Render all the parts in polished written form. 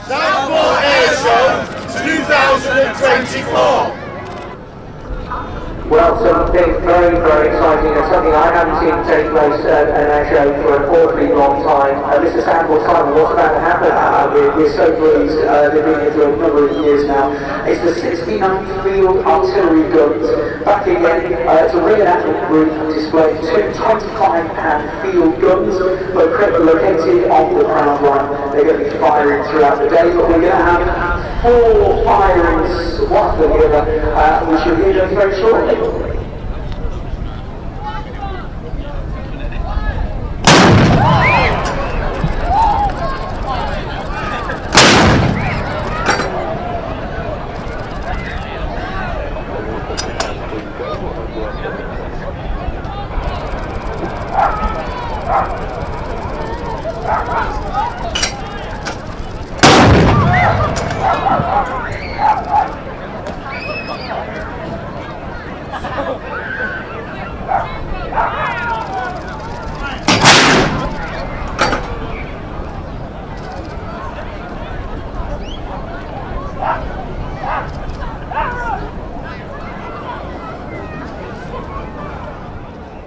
Southport Air Show 2024. Well, something very, very exciting, and something I haven't seen take place at an air show for an awfully long time. Mr. Southport, Simon, what's about to happen? We're so pleased. They've been here for a number of years now. It's the 69 Field Artillery Guns. Back again, it's a reenactment group displaying two 25-pound field guns, but located on the ground line. They're going to be firing throughout the day, but we're going to have 4 firings, one after the other. We should hear them very shortly.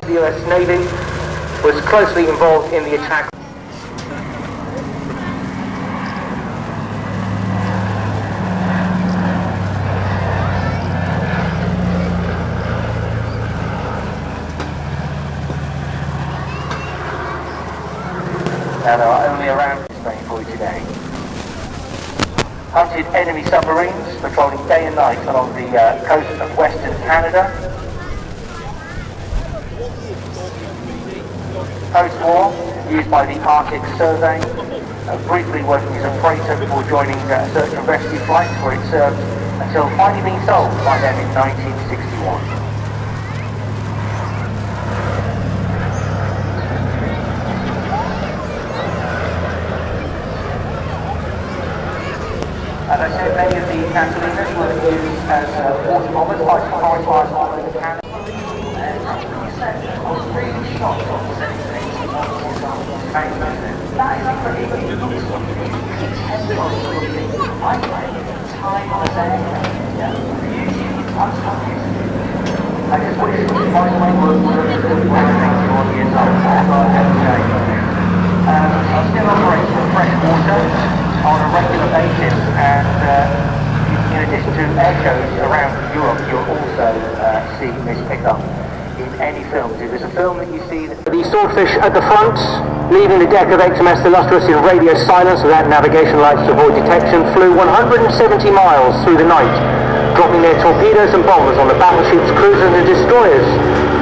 The US Navy was closely involved in the attack. Now there are only around Spain for you today. Hunted enemy submarines patrolling day and night along the coast of western Canada. Post-war, used by the Arctic Survey, briefly working as a freighter before joining search and rescue flights where it served until finally being sold by them in 1961. As I said, many of the Catalinas were used as water bombers, fighting forest fires all over Canada. Shots on the 1780 that is a pretty useful. I find time on a day. I just wish my way was when I was 81 years old. That's what I have to say. I still operate with fresh water on a regular basis, and in addition to air shows around Europe, you'll also see this pickup in any films. If there's a film that you see... The Swordfish at the front, leaving the deck of HMS Illustrious in radio silence without navigation lights to avoid detection, flew 170 miles through the night, dropping their torpedoes and bombers on the battleships, cruisers and destroyers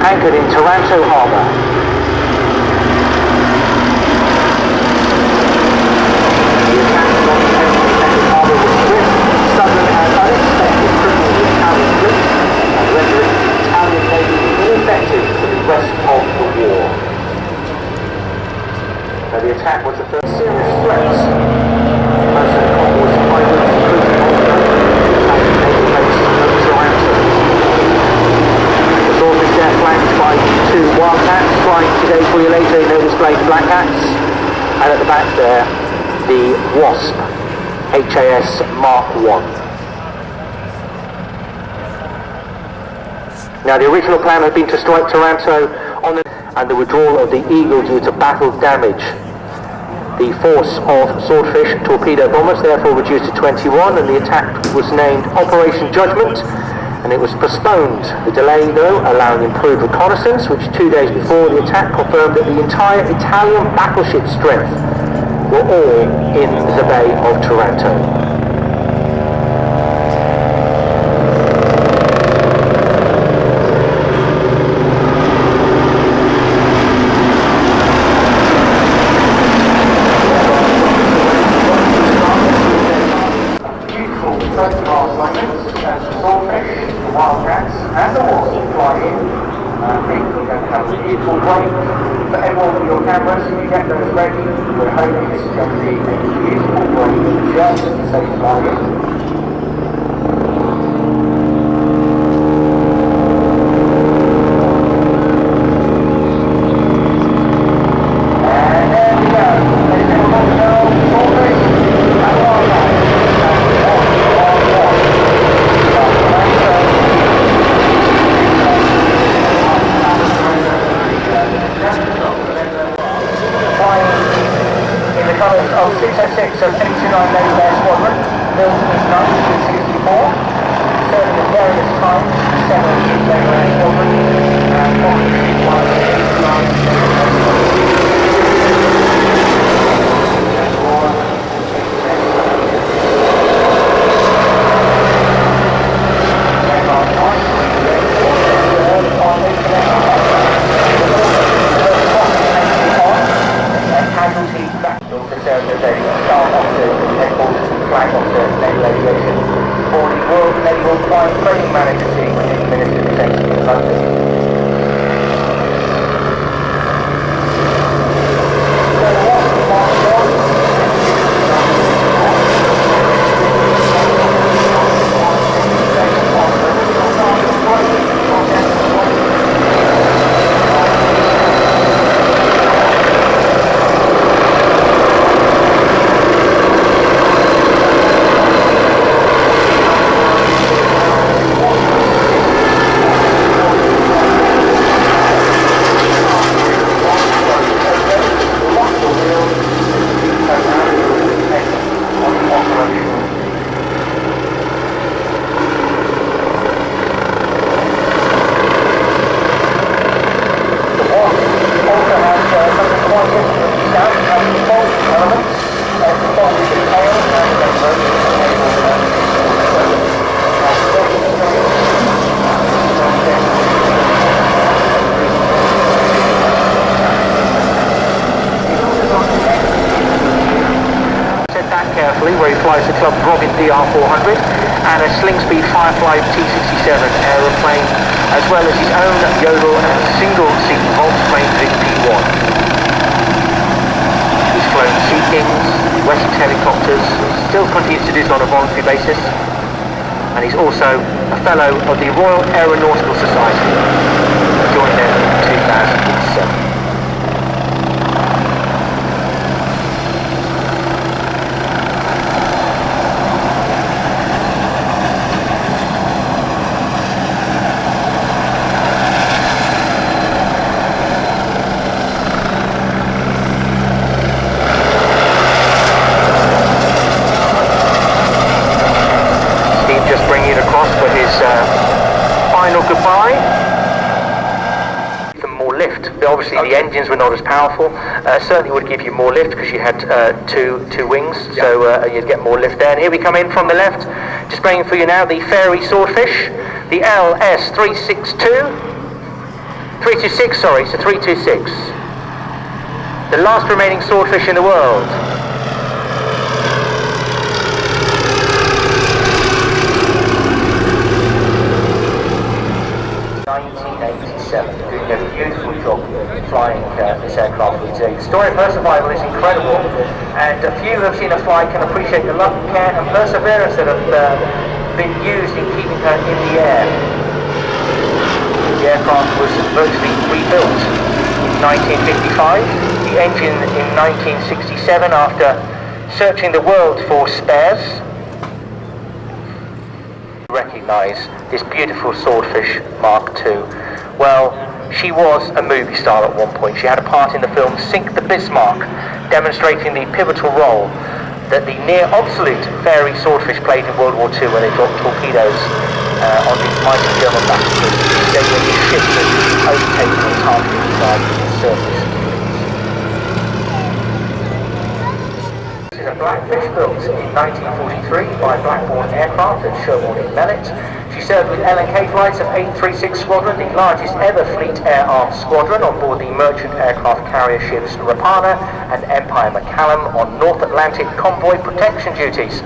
anchored in Taranto Harbour. The attack was the first serious threats. Most of the convoys and pilots cruising on the Taranto. The Swordfish there flanked by 2 Wildcats flying today for you later in their displayed Black Hats. And at the back there, the Wasp HAS Mark I. Now the original plan had been to strike Taranto on the and the withdrawal of the Eagle due to battle damage. The force of Swordfish torpedo bombers therefore reduced to 21, and the attack was named Operation Judgment, and it was postponed. The delay, though, allowing improved reconnaissance, which 2 days before the attack confirmed that the entire Italian battleship strength were all in the Bay of Taranto. flies the Club Robin DR400 and a Slingspeed Firefly T-67 aeroplane, as well as his own Yodel and single-seat Volkswagen P-51. He's flown Sea Kings, Wessex helicopters, still continues to do so on a voluntary basis, and he's also a fellow of the Royal Aeronautical Society. He joined them in 2007. Final goodbye. Some more lift. Obviously, the engines were not as powerful. Certainly would give you more lift because you had two wings, so you'd get more lift there. And here we come in from the left, displaying for you now the Fairy Swordfish, the LS326, sorry, it's a 326. The last remaining swordfish in the world. 1987, doing a beautiful job flying this aircraft today. The story of her survival is incredible, and a few who have seen her fly can appreciate the love, care and perseverance that have been used in keeping her in the air. The aircraft was virtually rebuilt in 1955, the engine in 1967 after searching the world for spares. Recognise this beautiful Swordfish Mark II. Well, she was a movie star at one point. She had a part in the film Sink the Bismarck, demonstrating the pivotal role that the near obsolete Fairy Swordfish played in World War II when they dropped torpedoes on the mighty German battlefield, enabling the ship to overtake and target the surface. This is a Blackfish built in 1943 by Blackburn Aircraft at Sherborne in Mellet. She served with L&K flights of 836 Squadron, the largest ever fleet air-armed squadron, on board the merchant aircraft carrier ships Rapana and Empire McCallum on North Atlantic convoy protection duties.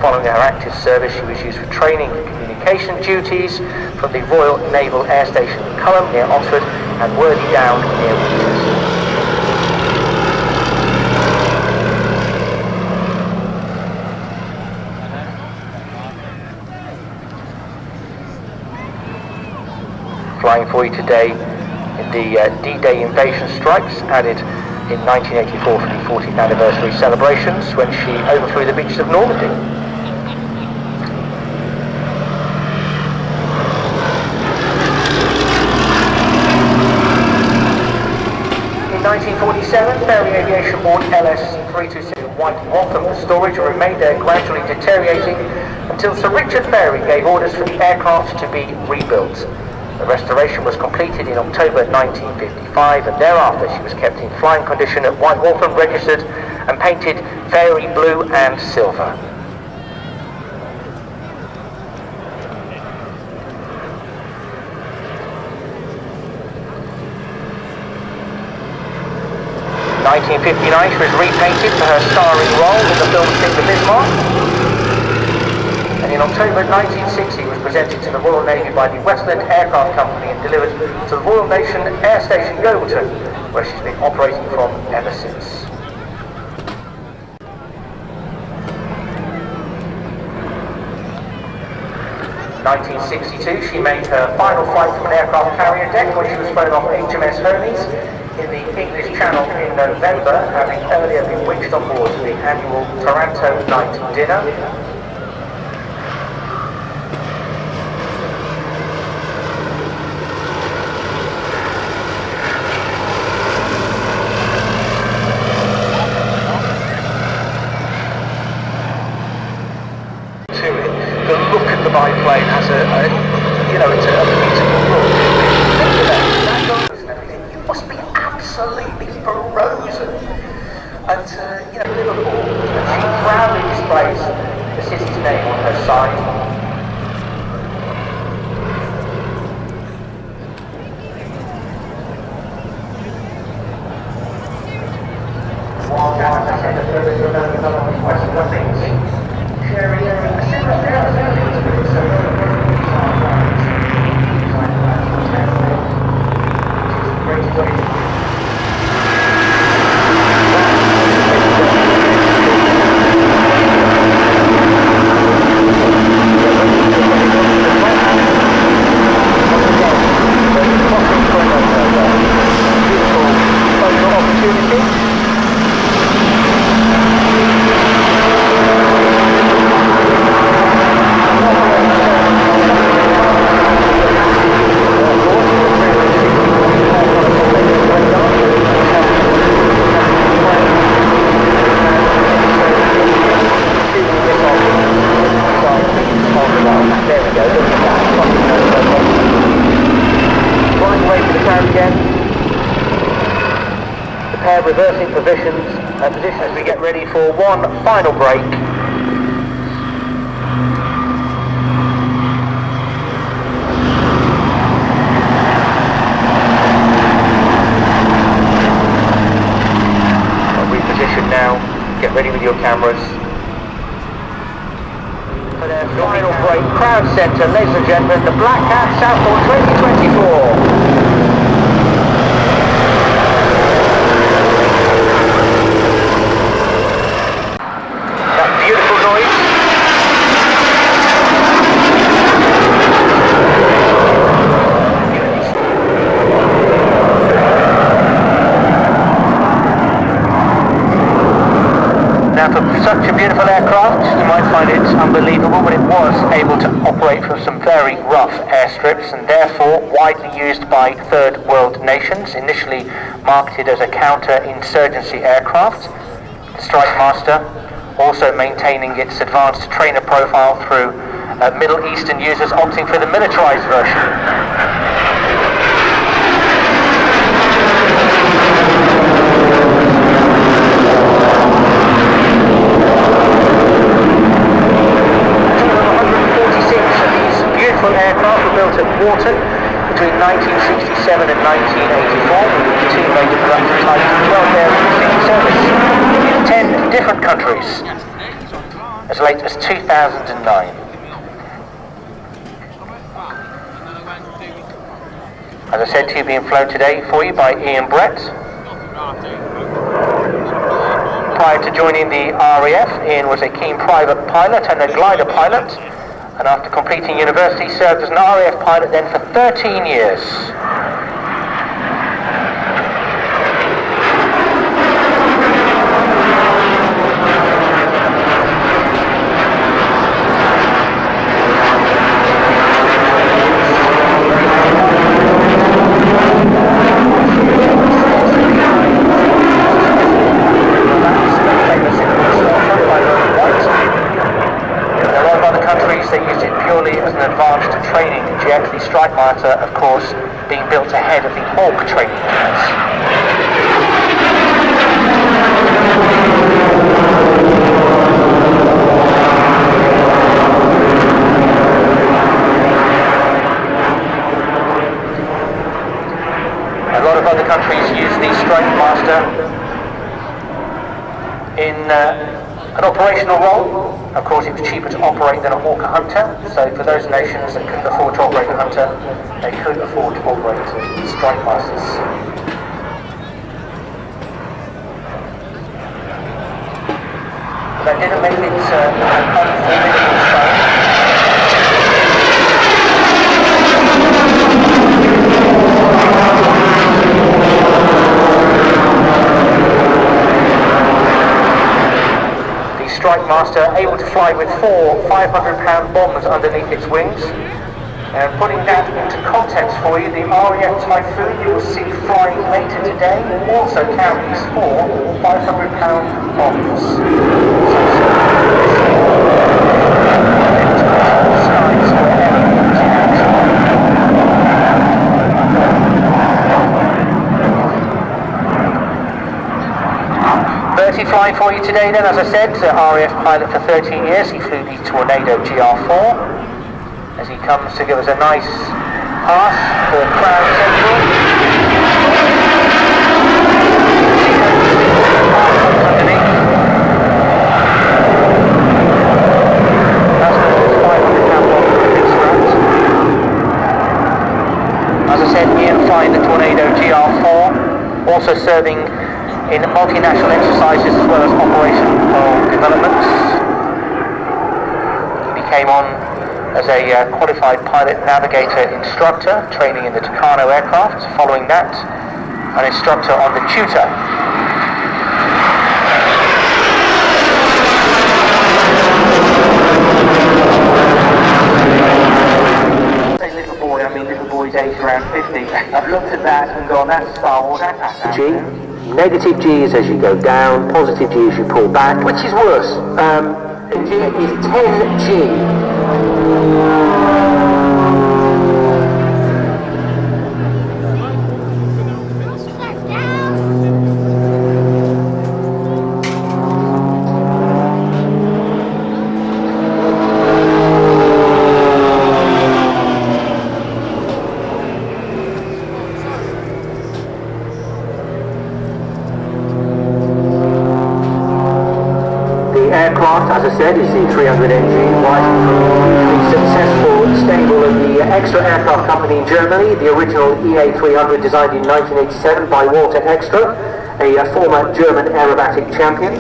Following her active service, she was used for training and communication duties from the Royal Naval Air Station Culham near Oxford and Worthy Down near Winchester. Flying for you today in the D-Day invasion strikes, added in 1984 for the 40th anniversary celebrations when she overthrew the beaches of Normandy. In 1947, Fairy Aviation bought LS-326 White Waltham for storage and remained there, gradually deteriorating until Sir Richard Fairy gave orders for the aircraft to be rebuilt. The restoration was completed in October 1955, and thereafter she was kept in flying condition at White Waltham, registered and painted Fairy Blue and Silver. In 1959 she was repainted for her starring role in the film Sink the Bismarck. And in October 1960 was presented to the Royal Navy by the Westland Aircraft Company and delivered to the Royal Nation Air Station Yeovilton, where she's been operating from ever since. In 1962 she made her final flight from an aircraft carrier deck when she was flown off HMS Hermes in the English Channel in November, having earlier been witched on board for the annual Taranto night dinner. The look at the biplane has it's a beautiful look. You must be absolutely frozen. And, Liverpool, and she proudly displays the city's name on her side. While as I said, the furthest remaining of West Wessex. Reversing positions as we get ready for one final break. I'll reposition now. Get ready with your cameras. For their final break, crowd centre, ladies and gentlemen, the Black Cat Southport 2024. Such a beautiful aircraft, you might find it unbelievable, but it was able to operate from some very rough airstrips and therefore widely used by third world nations, initially marketed as a counter-insurgency aircraft. The Strikemaster also maintaining its advanced trainer profile through Middle Eastern users opting for the militarized version. Aircraft were built at Warton between 1967 and 1984 with two major production types of 12 air service in 10 different countries as late as 2009. As I said to you, being flown today for you by Ian Brett. Prior to joining the RAF, Ian was a keen private pilot and a glider pilot, and after completing university served as an RAF pilot then for 13 years. Advanced training jet, the Strikemaster, of course, being built ahead of the Hawk training jets. A lot of other countries use the Strikemaster in an operational role. Of course, it was cheaper to operate than a Hawker Hunter, so for those nations that couldn't afford to operate a Hunter, they could afford to operate Strikemasters. That didn't make it an unformidable foe. Strikemaster able to fly with 4 500-pound bombs underneath its wings. And putting that into context for you, the RAF Typhoon you will see flying later today also carries 4 500-pound bombs. Flying for you today then, as I said, RAF pilot for 13 years. He flew the Tornado GR4 as he comes to give us a nice pass for Crown Central. Underneath. That's the 500-pound bomb for the big straps. As I said, Ian flying the Tornado GR4. also serving in multinational exercises as well as operational developments. He came on as a qualified pilot navigator instructor, training in the Tucano aircraft. Following that, an instructor on the Tutor. Little boy's age around 50. I've looked at that and gone, that's Star Wars. G. Negative G is as you go down, positive G as you pull back. Which is worse? G is 10G. As I said, is the 300NG, rising from the successful stable of the Extra Aircraft Company in Germany, the original EA300 designed in 1987 by Walter Extra, a former German aerobatic champion.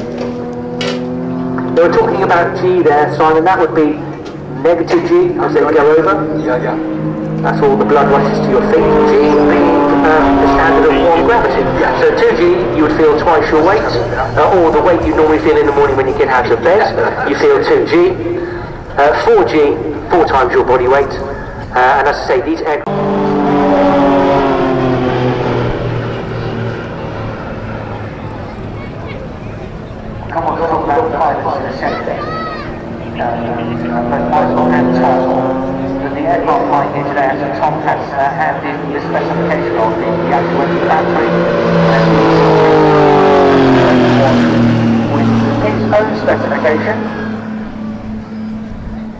They were talking about G there, Simon, that would be negative G as they go over. Yeah. That's all the blood rushes to your feet. G being the standard of 1 gravity. So 2G, you would feel twice your weight, or the weight you normally feel in the morning when you get out of bed, you feel 2G. 4G, 4 times your body weight. And as I say, these aircraft... Come on, talk about pilots in a second. Michael and Tom. The aircraft flying here today, actually Tom has handed the specification of the actual battery with his own specification.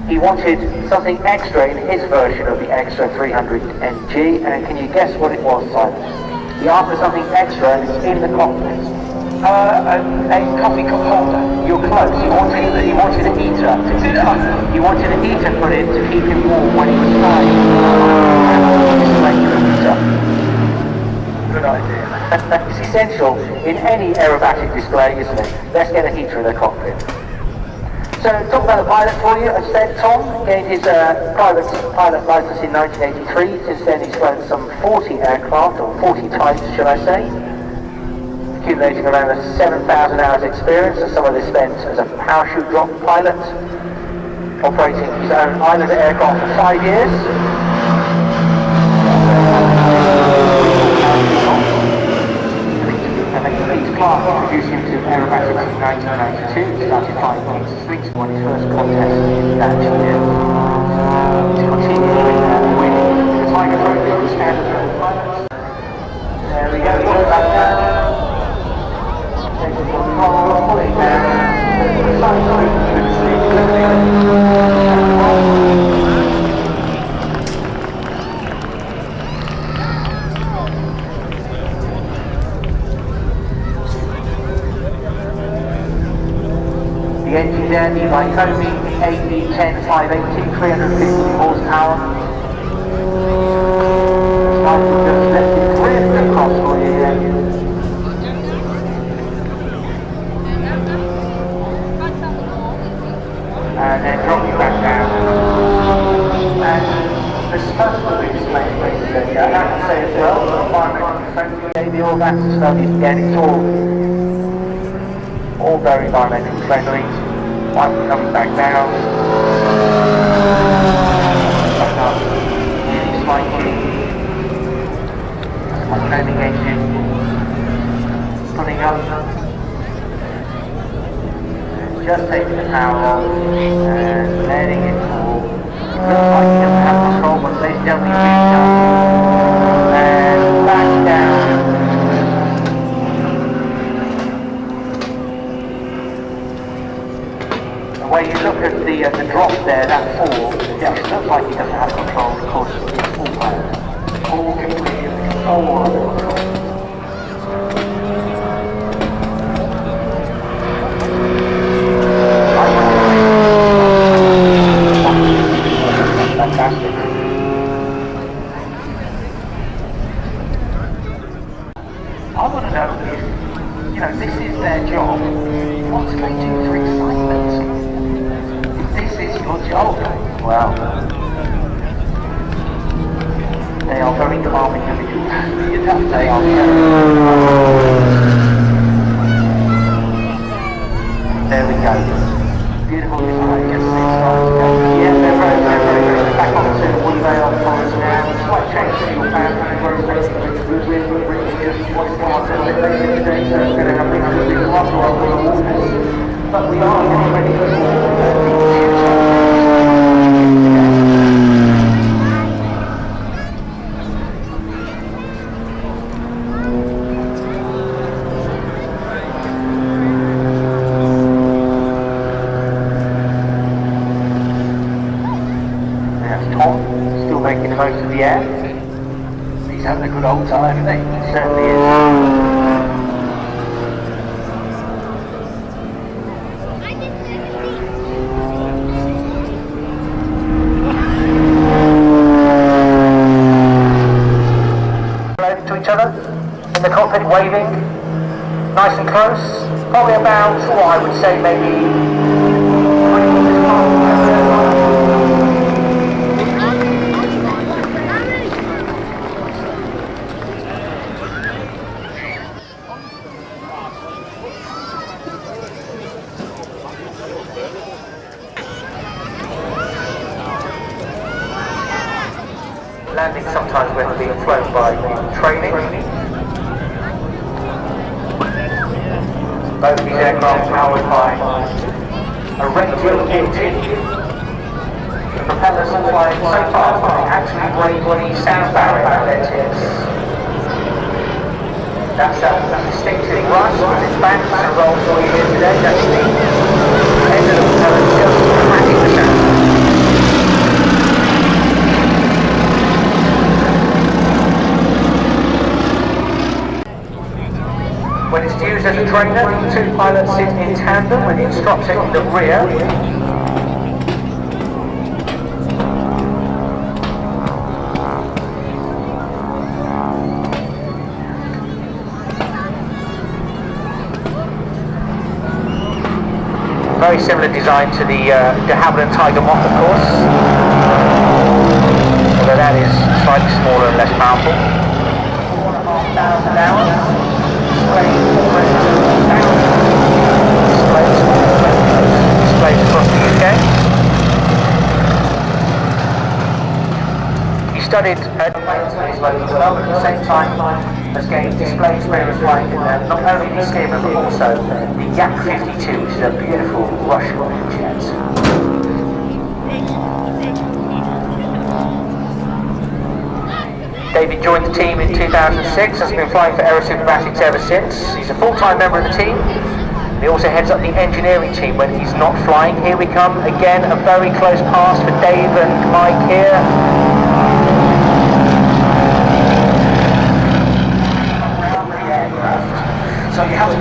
He wanted something extra in his version of the Extra 300NG, and can you guess what it was, Simon? He asked for something extra and it's in the cockpit. A coffee cup holder. You're close. He wanted a heater. He wanted a heater put in to keep him warm when he was flying. Good idea. It's essential in any aerobatic display, isn't it? Let's get a heater in the cockpit. So, talk about the pilot for you. As said, Tom gained his private pilot license in 1983. Since then, he's flown some 40 aircraft, or 40 types, should I say. Accumulating around 7,000 hours experience, and some of this spent as a parachute drop pilot, operating his own Islander aircraft for 5 years. Each class introduced him to aerobatics in 1992. He started flying Cats Linx, won his first contest in that year. He's continued winning the Tiger Trophy for standard pilots. There we go, all back now. The engine there, the Lycoming AB10 580, 350 horsepower. Michael just left it clear across for you there. And then dropping back down. And the supposed to be displayed basically. I have to say as well, environmentally friendly, maybe all that stuff is again, it's all very environmentally friendly. One comes back down. Back up. Really spiky. That's my training engine. Pulling up. Just taking the power off and letting it fall. Looks like he doesn't have control, but ladies and gentlemen, he's done. And back down. And when you look at the drop there, that fall, it actually looks like he doesn't have control because it's all bad. All completely all under control. Fantastic. I want to know if, you know, this is their job, what do they do for excitement? If this is your job, well, they are very calm individuals. They are there we go. Beautiful design. Yes, yeah, they're very good. Back on to one day on forest now. Slight change to your band. Very basic. Rich Goodwin. Rich just wants to start a little bit later today, so we're going to have things a bit more for the Walkers. But we are getting ready for making the most of the air. He's having a good old time, isn't he? He certainly is. Over to each other, in the cockpit waving, nice and close, probably about, what I would say maybe 20 meters apart. Landing sometimes when being flown by training. Both these aircraft powered by a radial engine. The propellers are flying so fast that they actually break the sound barrier at their tips. That's that distinctive rush with its banks and rolls all you hear today. That's the end of the propeller just cracking the sound. When it's used as a trainer, the two pilots sit in tandem with the instructor in the rear. Very similar design to the de Havilland Tiger Moth, of course, although that is slightly smaller and less powerful. 4,500 hours. Displays across the UK. He studied at his local club at the same time as gained display experience flying in not only the Skimmer but also the Yak 52, which is a beautiful Russian jet. David joined the team in 2006, has been flying for Aerobatic ever since. He's a full-time member of the team. He also heads up the engineering team when he's not flying. Here we come again, a very close pass for Dave and Mike here. Around the aircraft. So you have to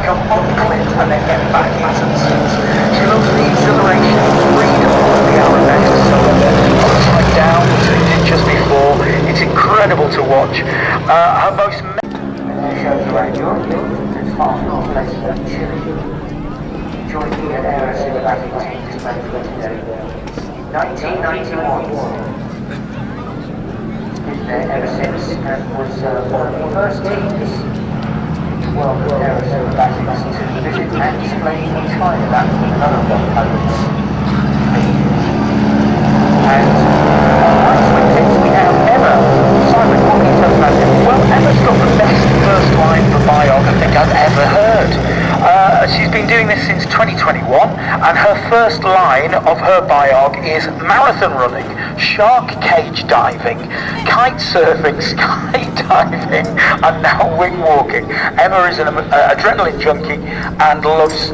come on the cliff and then get back into the seats. She loves the exhilaration, freedom of the aromatics. Upside down, which we did just before. It's incredible to watch. Her most shows around Europe. It's far from places like Chile. Joined the Aerobatic team just over today. 1991. Been there ever since and was one of the first teams to welcome Aerobatics to visit and display in China. That was another one pilots. And we have Emma. Simon, what can you tell us about it? Well, Emma's got the best first line for biog I think I've ever heard. She's been doing this since 2021, and her first line of her biog is marathon running, shark cage diving, kite surfing, skydiving, and now wing walking. Emma is an adrenaline junkie and loves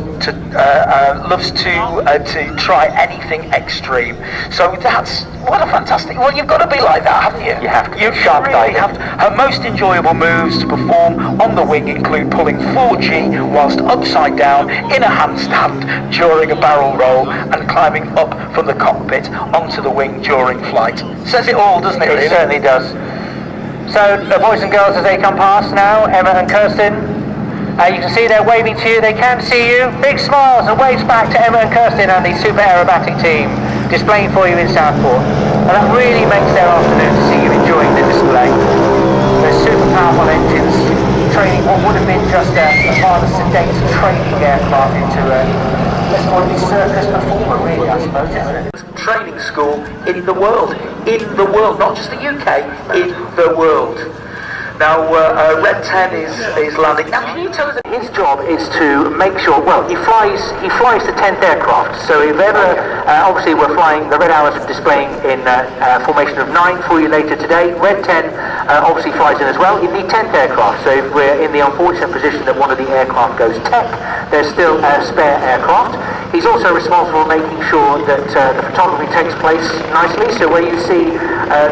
to try anything extreme. So that's what a fantastic. Well, you've got to be like that, haven't you? You have to. You shark really diving. Her most enjoyable moves to perform on the wing include pulling 4G whilst upside down in a handstand during a barrel roll and climbing up from the cockpit onto the wing during flight. Says it all, doesn't it? It really? Certainly does. So the boys and girls as they come past now, Emma and Kirsten, you can see they're waving to you, they can see you. Big smiles and waves back to Emma and Kirsten and the Super Aerobatic team displaying for you in Southport. And that really makes their afternoon to see you enjoying the display. They're super powerful engines, training what would have been just a rather sedate training aircraft into a, let's call it a circus performer really, I suppose, isn't it? Training school in the world, not just the UK, in the world. Now, Red 10 is landing. Now, can you tell us? His job is to make sure. Well, he flies the 10th aircraft. So if ever, obviously, we're flying the Red Hours displaying in formation of 9 for you later today. Red 10 obviously flies in as well in the 10th aircraft. So if we're in the unfortunate position that one of the aircraft goes tech, there's still a spare aircraft. He's also responsible for making sure that the photography takes place nicely. So where you see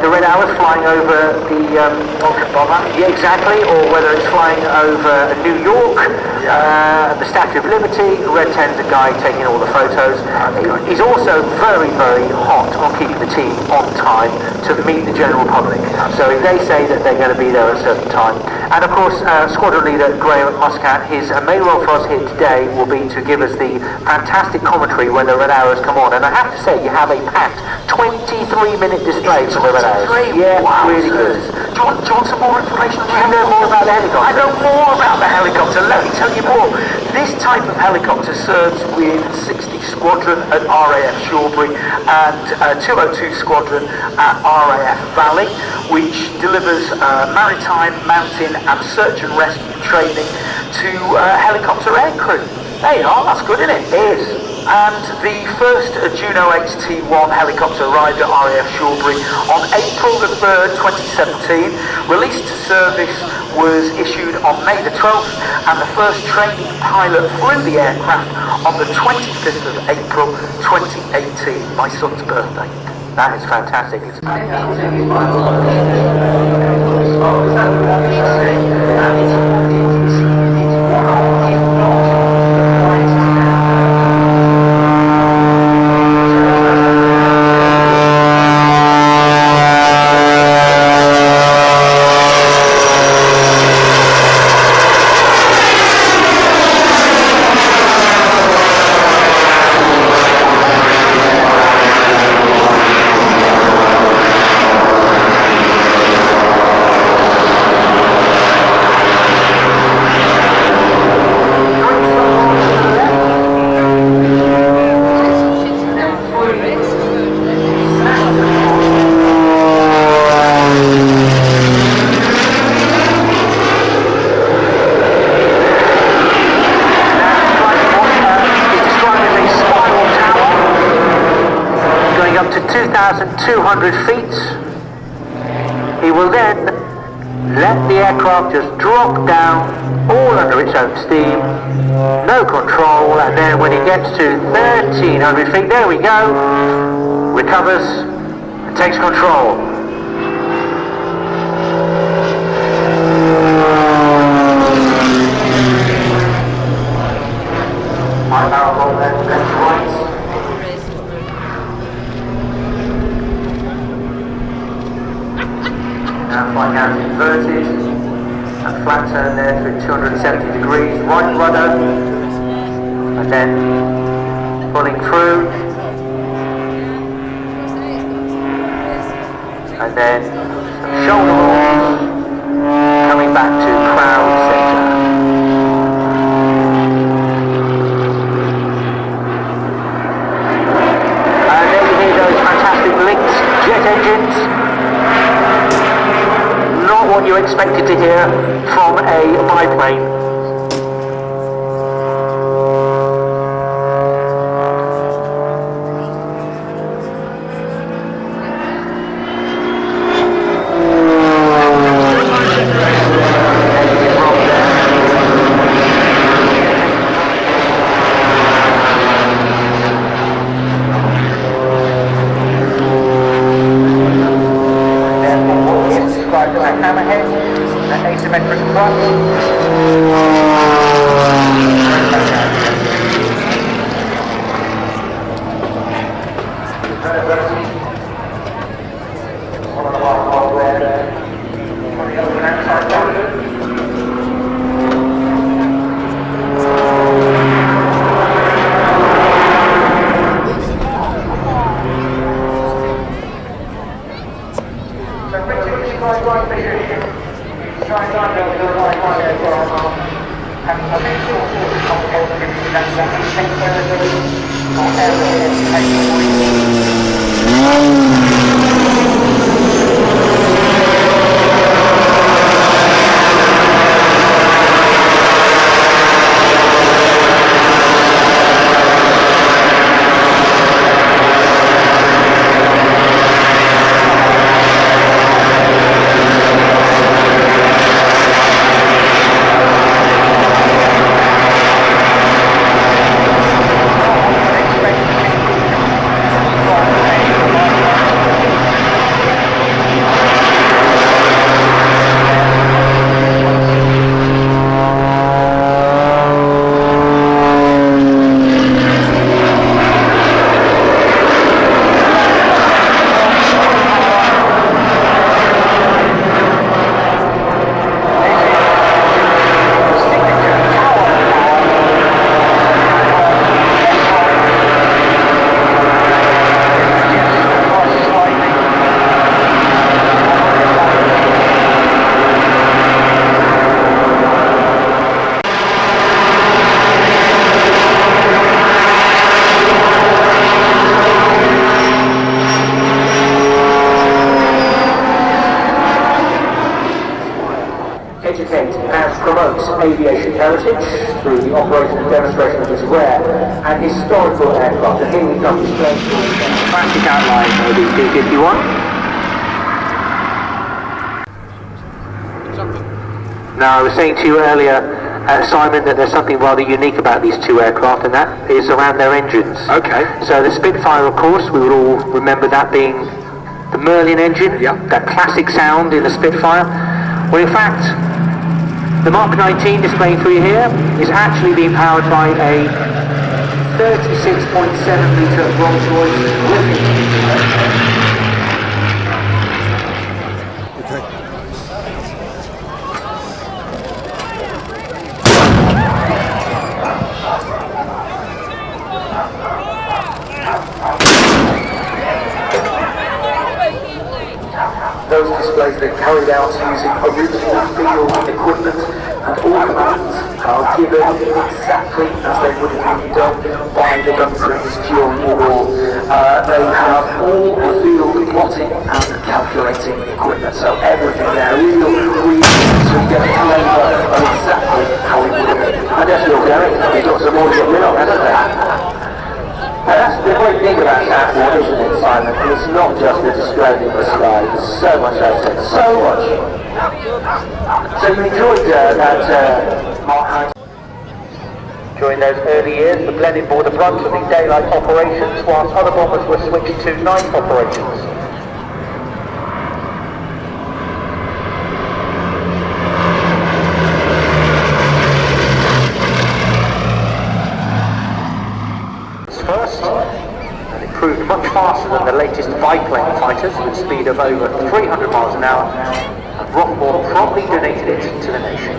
the Red Hours flying over the yeah, exactly, or whether it's flying over New York, the Statue of Liberty, Red 10's a guy taking all the photos. He's also very, very hot on keeping the team on time to meet the general public. So if they say that they're going to be there at a certain time. And of course, squadron leader Graham Muscat, his main role for us here today will be to give us the fantastic commentary when the Red Hours come on. And I have to say, you have a packed 23-minute display for the Red Hours. Yeah, wow, really good. Do you want some more information? Do you know more about the helicopter? I know more about the helicopter. Let me tell you more. This type of helicopter serves with 60 Squadron at RAF Shawbury and 202 Squadron at RAF Valley, which delivers maritime, mountain and search and rescue training to helicopter aircrew. There you are, that's good, isn't it? It is. And the first Juno HT1 helicopter arrived at RAF Shawbury on April the 3rd, 2017. Release to service was issued on May the 12th, and the first training pilot flew the aircraft on the 25th of April 2018, my son's birthday. That is fantastic. Up to 2,200 feet. He will then let the aircraft just drop down all under its own steam, no control, and then when he gets to 1,300 feet, there we go, recovers and takes control. My barrel roll left to right. Now flying out inverted, and flat turn there through 270 degrees, right rudder, and then pulling through, and then some shoulder rolls, coming back to crowd centre. And there you hear those fantastic Linx jet engines. Not what you expected to hear from a biplane. Asymmetric thrust. Aviation heritage through the operation and demonstration of this rare and historical aircraft. And here we come to the classic outline of the P-51. Now I was saying to you earlier, Simon, that there's something rather unique about these two aircraft, and that is around their engines. Okay. So the Spitfire, of course, we would all remember that being the Merlin engine, that classic sound in the Spitfire. Well, in fact, the Mark 19 displaying for you here is actually being powered by a 36.7 litre Rolls Royce Spitfire. Those displays are carried out using original field equipment, and all commands are given exactly as they would have been done by the gun crews during the war. They have all the field plotting and calculating equipment, so everything there is real, so you get a flavour of exactly how it would have been. And that's still going, it's got some more to get on, hasn't it? That's the great thing about Southport, isn't it, Simon? It's not just the display in the sky, there's so much out there, so much. So you enjoyed that Mark 19? During those early years, the Blenheim bore the brunt of the daylight operations, whilst other bombers were switched to night operations. First, and it proved much faster than the latest biplane fighters with a speed of over 300 miles an hour, and Rockmore promptly donated it to the nation.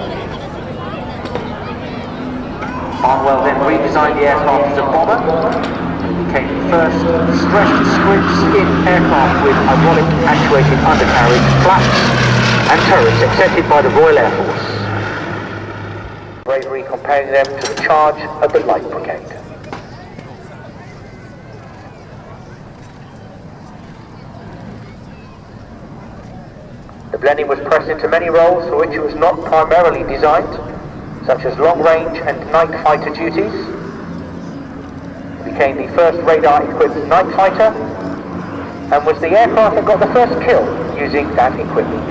Barnwell then redesigned the aircraft as a bomber, and it became the first stressed squid-skin aircraft with hydraulic actuated undercarriage, flaps and turrets accepted by the Royal Air Force. Bravery comparing them to the charge of the Light Brigade. The Blenheim was pressed into many roles for which it was not primarily designed, such as long-range and night fighter duties. It became the first radar-equipped night fighter, and was the aircraft that got the first kill using that equipment.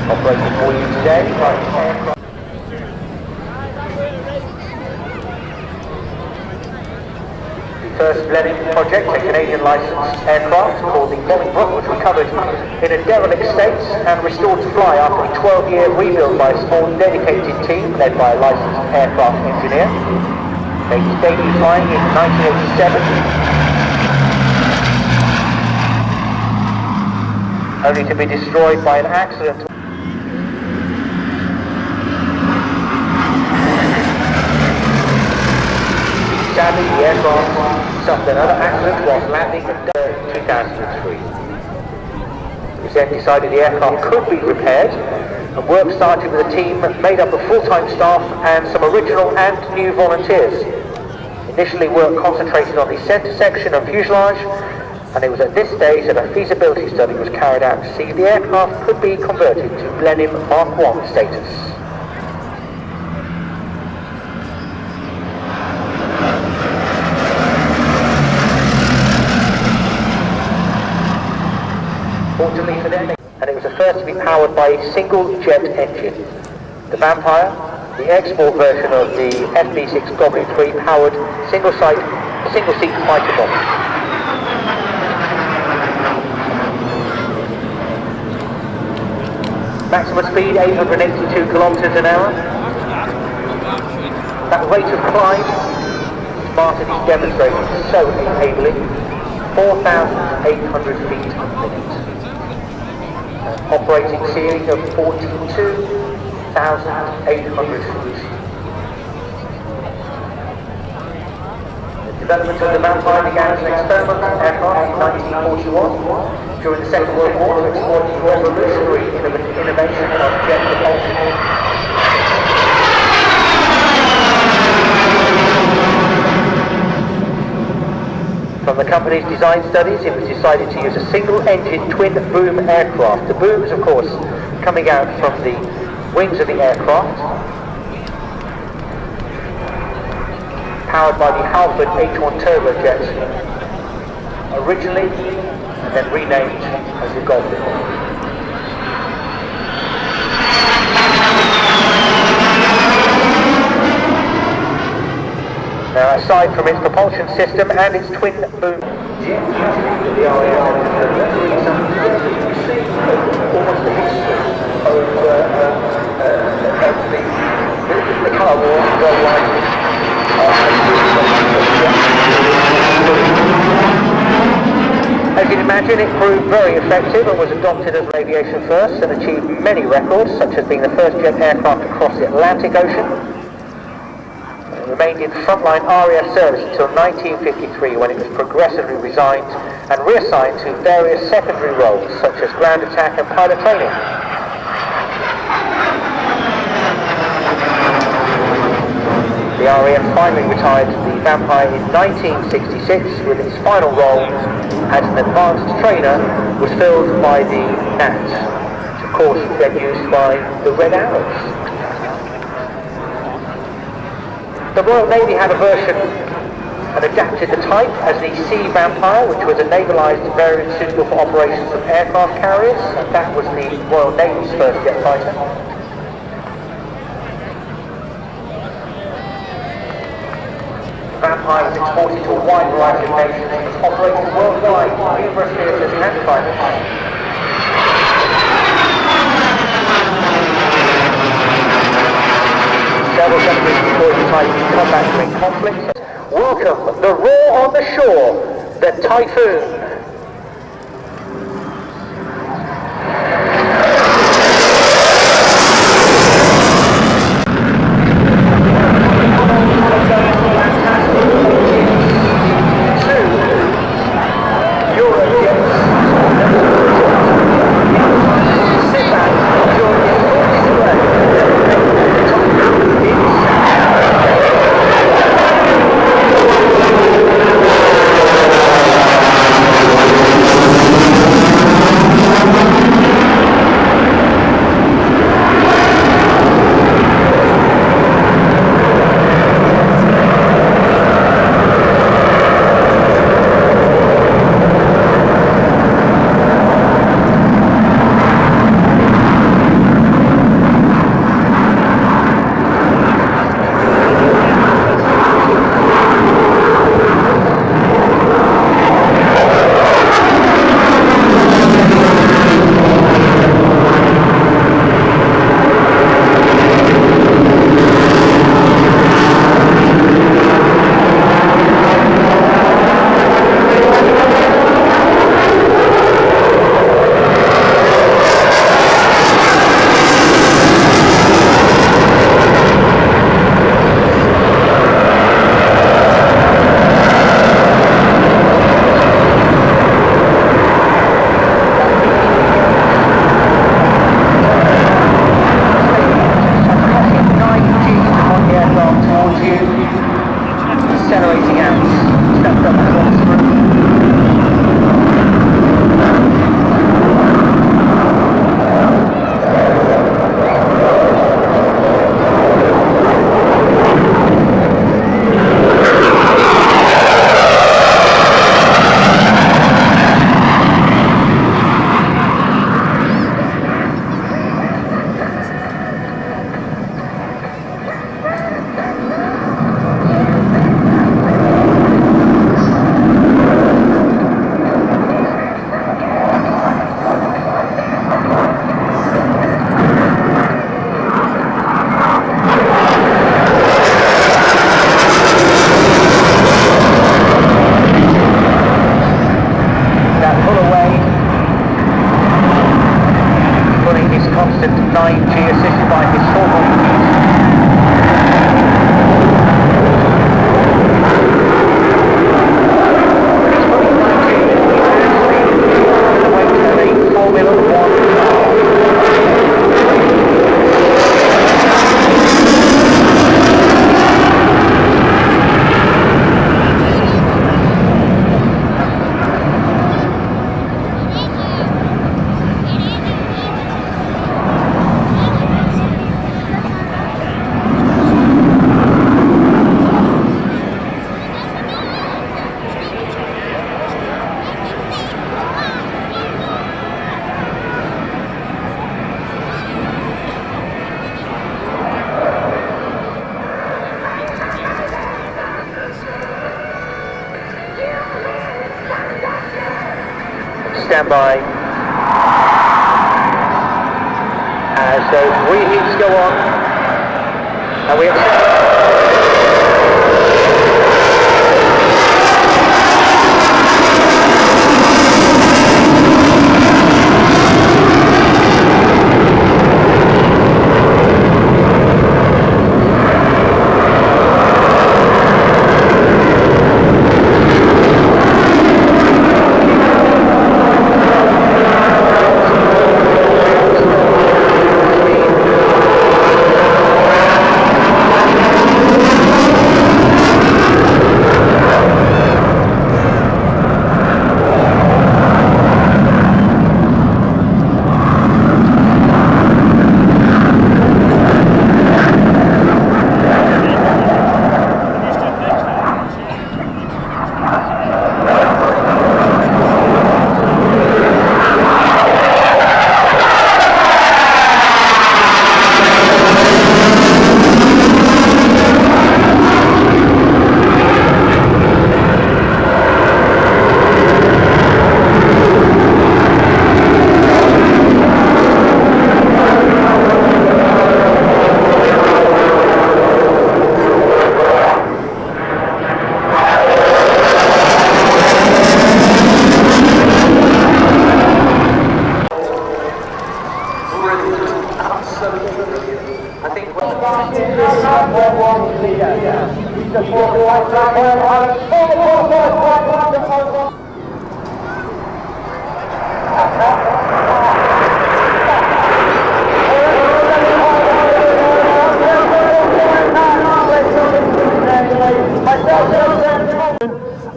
Operating for you today by the aircraft. First Blenheim project, a Canadian licensed aircraft called the Bolingbroke, was recovered in a derelict state and restored to fly after a 12-year rebuild by a small dedicated team led by a licensed aircraft engineer. Made its debut flying in 1987, only to be destroyed by an accident. Sadly, the aircraft suffered another accident whilst landing in 2003. was then decided the aircraft could be repaired, and work started with a team made up of full-time staff and some original and new volunteers. Initially, work concentrated on the centre section and fuselage, and it was at this stage that a feasibility study was carried out to see if the aircraft could be converted to Blenheim Mark I status. Fortunately for them, and it was the first to be powered by a single jet engine. The Vampire, the export version of the FB6 Goblin 3, powered single-seat fighter bomber. Maximum speed 882 kilometers an hour. That rate of climb, Martin is demonstrating so ably, 4,800 feet a minute. Operating ceiling of 42,800 feet. The development of the Vampire began as an experimental aircraft in 1941 during the Second World War to explore the revolutionary innovation of jet propulsion. From the company's design studies, it was decided to use a single-engine twin-boom aircraft. The booms, of course, coming out from the wings of the aircraft, powered by the Halford H1 turbojets, originally and then renamed as the Goblin. Now, aside from its propulsion system and its twin boom, the RAF almost the history of the colour war worldwide. As you'd imagine, it proved very effective and was adopted as an aviation first and achieved many records, such as being the first jet aircraft to cross the Atlantic Ocean. Remained in frontline RAF service until 1953, when it was progressively resigned and reassigned to various secondary roles such as ground attack and pilot training. The RAF finally retired the Vampire in 1966, with its final role as an advanced trainer was filled by the Nat, which of course was then used by the Red Arrows. The Royal Navy had a version and adapted the type as the Sea Vampire, which was a navalised variant suitable for operations of aircraft carriers, and that was the Royal Navy's first jet fighter. The Vampire was exported to a wide variety of nations and was operated worldwide in numerous theatres and climates. Several countries deployed the type in combat during conflicts. Welcome, the roar on the shore, the Typhoon. 9G assisted by his Swordfish. Stand by. So reheats go on, and we have.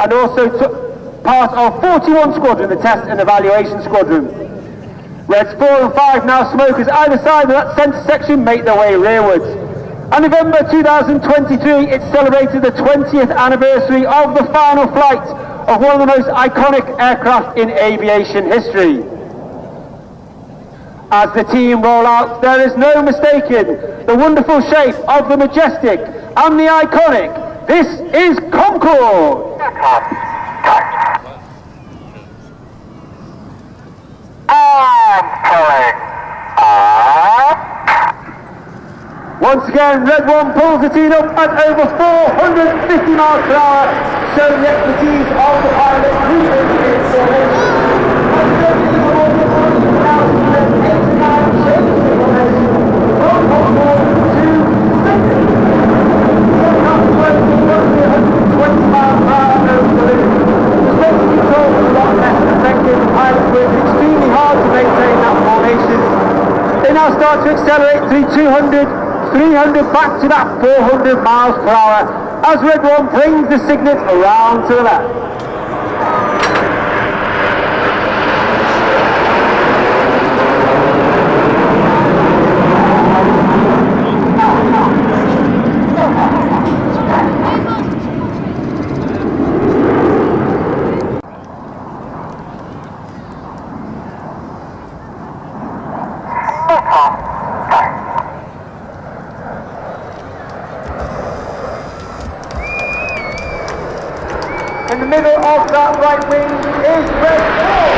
And also took part of 41 Squadron, the test and evaluation squadron. Reds 4 and 5, now smokers either side of that centre section, make their way rearwards. And November 2023, it celebrated the 20th anniversary of the final flight of one of the most iconic aircraft in aviation history. As the team roll out, there is no mistaking the wonderful shape of the majestic and the iconic. This is Concorde! Once again, Red 1 pulls the team up at over 450 miles per hour, showing the expertise of the pilot who is in formation. They now start to accelerate through 200, 300 back to that 400 miles per hour as Red 1 brings the Cygnet around to the left. In the middle of that right wing is Red 4.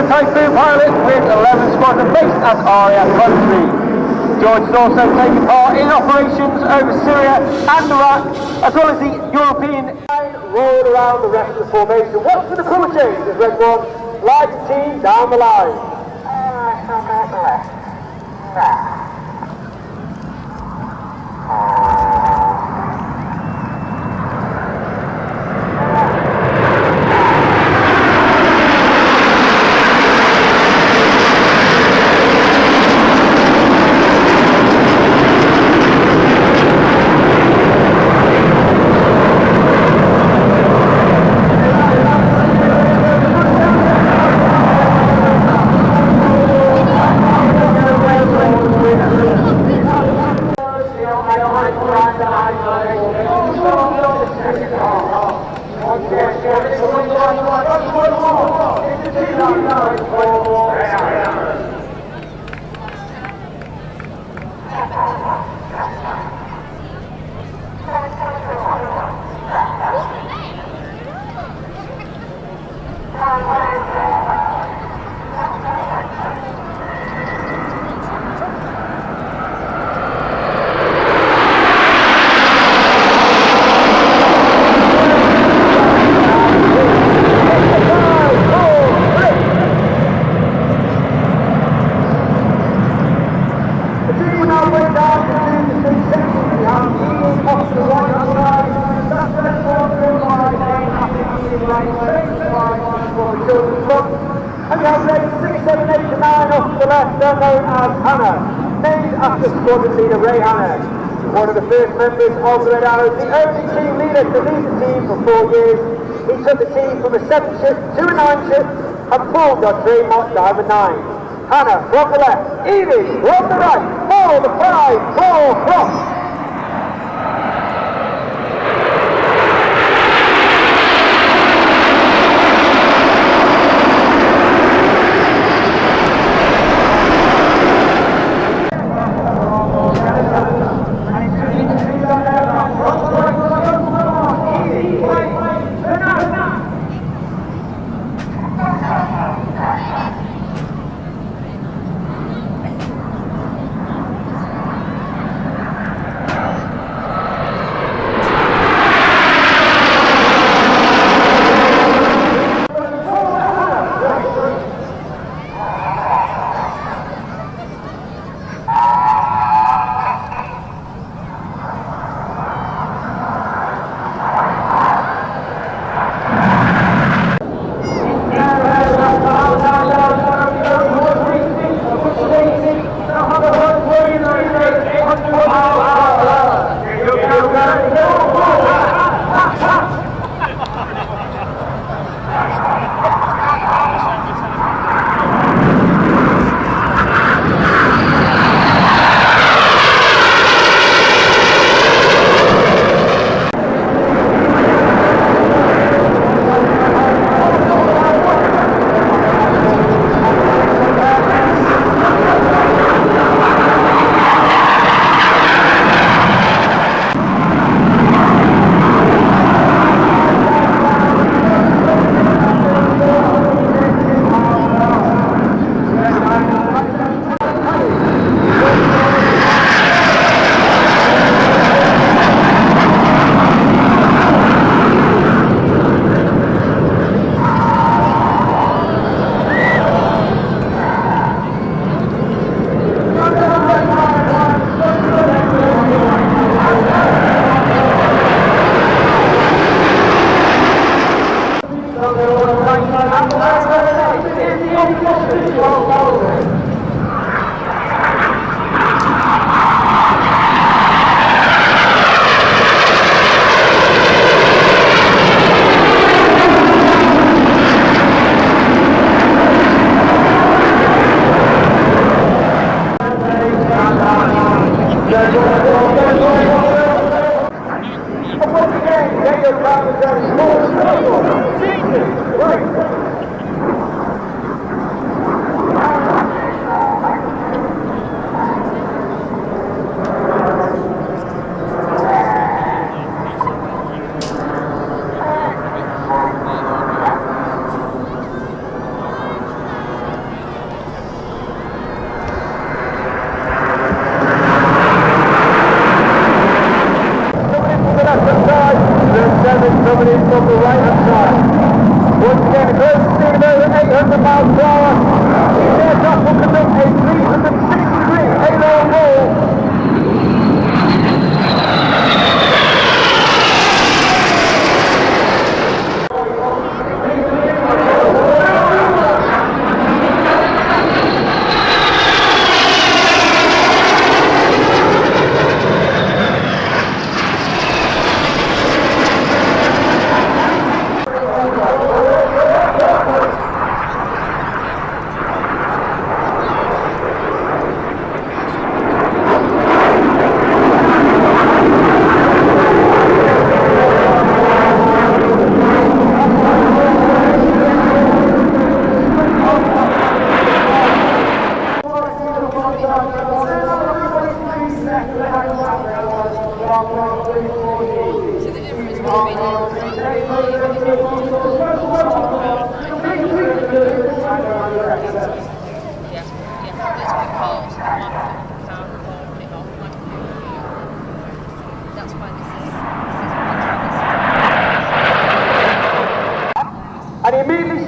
Typhoon pilot with 11 squadron based at RAF Country. George has also taken part in operations over Syria and Iraq, as well as the European roared around the rest of the formation. Watch for the colour change as Red One lies the team down the line. And we have race 6, 7, 8 to 9 off to the left, they're known as Hannah, named after squadron leader Ray Hannah. One of the first members of the Red Arrows, the only team leader to lead the team for 4 years. He took the team from a 7 ship to a 9 ship and formed our trademark Diamond 9. Hannah from the left, Evie from the right, for the 5-4 cross.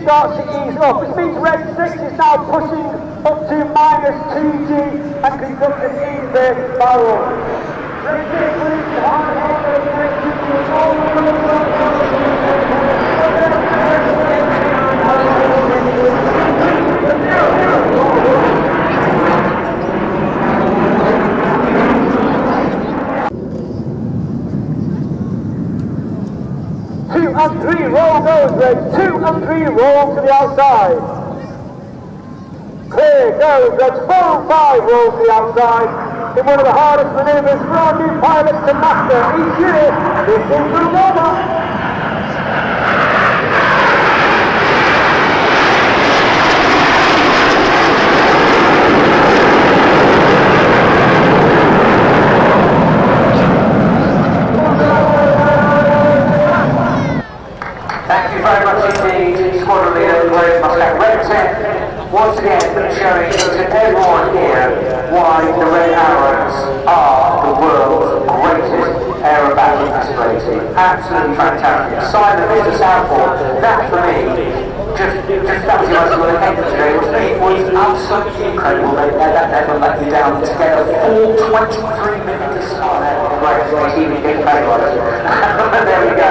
starts to ease up. This means red 6 is now pushing up to -2G and conducting inverted barrel. Red 6 released the hard head of the red 2G all over the front. And 3, roll goes, Red. 2 and 3, roll to the outside. Clear goes, Red. 4 and 5, roll to the outside. In one of the hardest maneuvers for our new pilots to master each year. This is the Roma. 10, once again showing to everyone here why the Red Arrows are the world's greatest aerobatic display team. Absolutely fantastic. Simon, Mr. Southport, that for me, just that was the most what I came to today. It was absolutely incredible. They never let me down together. 4 23-minute display. Great, even getting back on it. There we go.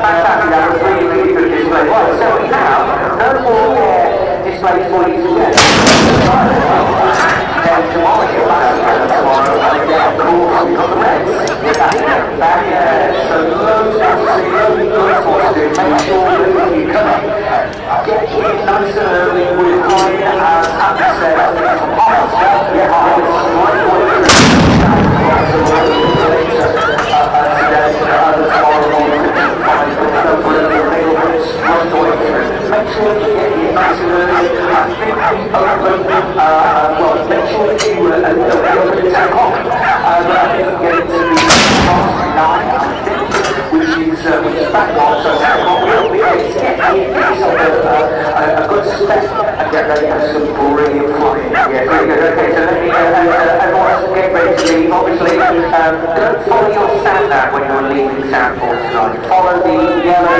Fantastic. That was really, really good display. Right, so we have no more air displays for you today. Then tomorrow you're back tomorrow, and again, of course, we've got the Reds. We're back here. So loads of good for us to do. Make sure that you come in. Get here nice and early with Harrier, as Andy said, some hot stuff. Yeah, Harrier, right away. Make sure you get here nice and early. I think we open, well, make sure that you open at 10 o'clock. But I think we get into the past 9, I think, which is back on. So 10 o'clock we'll be able to get here, get yourself a good step and get ready for some brilliant flying. Yeah, very good. Okay, so let me, everyone get ready to leave. Obviously, don't follow your sound out when you're leaving Southport tonight. Follow the yellow